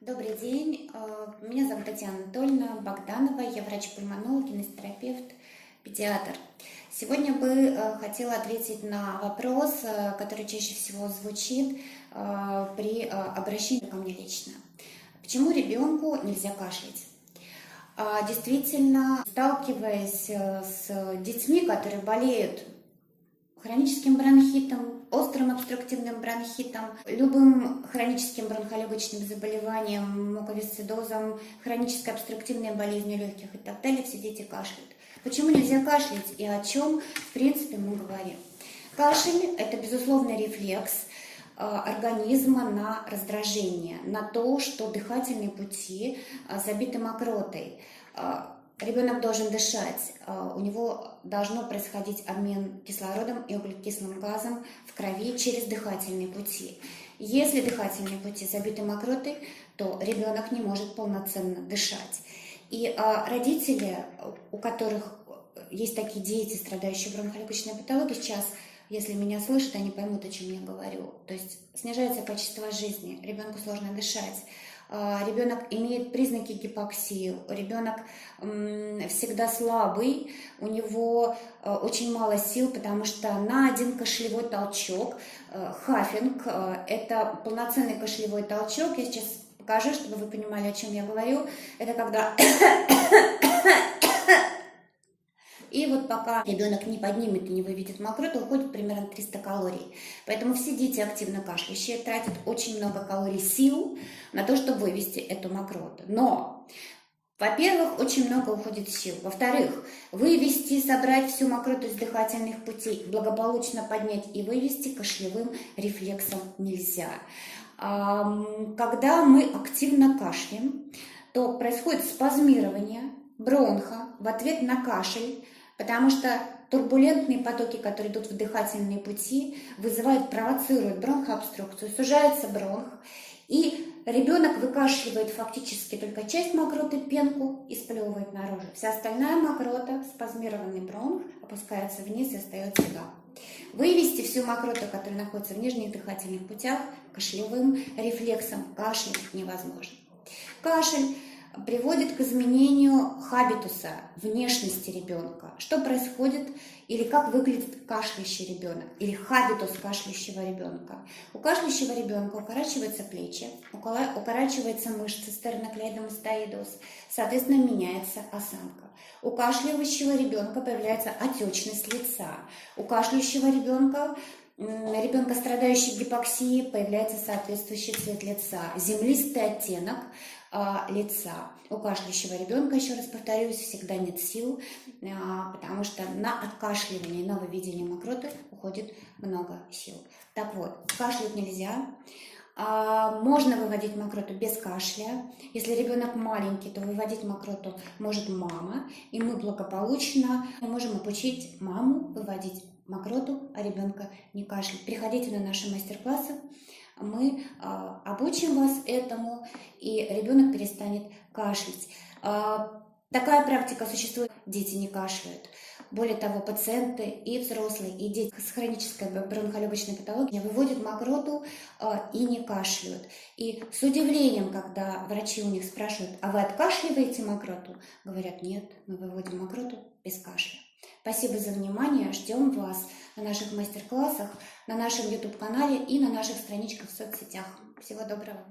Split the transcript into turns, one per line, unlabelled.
Добрый день, меня зовут Татьяна Анатольевна Богданова, я врач-пульмонолог, кинезитерапевт, педиатр. Сегодня бы хотела ответить на вопрос, который чаще всего звучит при обращении ко мне лично. Почему ребенку нельзя кашлять? Действительно, сталкиваясь с детьми, которые болеют хроническим бронхитом, острым обструктивным бронхитом, любым хроническим бронхолегочным заболеванием, муковисцидозом, хронической обструктивной болезнью легких и так далее, все дети кашляют. Почему нельзя кашлять и о чем, в принципе, мы говорим? Кашель – это безусловный рефлекс организма на раздражение, на то, что дыхательные пути забиты мокротой. Ребенок должен дышать, у него должно происходить обмен кислородом и углекислым газом в крови через дыхательные пути. Если дыхательные пути забиты мокротой, то ребенок не может полноценно дышать. И родители, у которых есть такие дети, страдающие бронхолегочной патологией, сейчас, если меня слышат, они поймут, о чем я говорю. То есть снижается качество жизни, ребенку сложно дышать. Ребенок имеет признаки гипоксии, ребенок всегда слабый, у него очень мало сил, потому что на один кашлевой толчок, хафинг, это полноценный кашлевой толчок, я сейчас покажу, чтобы вы понимали, о чем я говорю, это когда... И вот пока ребенок не поднимет и не выведет мокроту, уходит примерно 300 калорий. Поэтому все дети активно кашляющие тратят очень много калорий, сил на то, чтобы вывести эту мокроту. Но, во-первых, очень много уходит сил. Во-вторых, вывести, собрать всю мокроту из дыхательных путей, благополучно поднять и вывести кашлевым рефлексом нельзя. Когда мы активно кашляем, то происходит спазмирование бронха в ответ на кашель, потому что турбулентные потоки, которые идут в дыхательные пути, провоцируют бронхообструкцию, сужается бронх, и ребенок выкашливает фактически только часть мокроты, пенку, и сплевывает наружу. Вся остальная мокрота, спазмированный бронх, опускается вниз и остается там. Вывести всю мокроту, которая находится в нижних дыхательных путях, кашлевым рефлексом кашлять невозможно. Кашель приводит к изменению хабитуса, внешности ребенка. Что происходит или как выглядит кашляющий ребенок, или хабитус кашляющего ребенка. У кашляющего ребенка укорачиваются плечи, укорачиваются мышцы стерноклеидомастоидоз, соответственно, меняется осанка. У кашляющего ребенка появляется отечность лица. У кашляющего ребенка, страдающего гипоксией, появляется соответствующий цвет лица, землистый оттенок лица. У кашляющего ребенка, еще раз повторюсь, всегда нет сил, потому что на откашливание, на выведение мокроты уходит много сил. Так вот, кашлять нельзя. Можно выводить мокроту без кашля. Если ребенок маленький, то выводить мокроту может мама, и мы благополучно можем обучить маму выводить мокроту, а ребенка не кашлять. Приходите на наши мастер-классы, мы обучим вас этому, и ребенок перестанет кашлять. Такая практика существует, дети не кашляют. Более того, пациенты и взрослые, и дети с хронической бронхолегочной патологией выводят мокроту и не кашляют. И с удивлением, когда врачи у них спрашивают: а вы откашливаете мокроту? Говорят: нет, мы выводим мокроту без кашля. Спасибо за внимание, ждем вас на наших мастер-классах, на нашем YouTube-канале и на наших страничках в соцсетях. Всего доброго!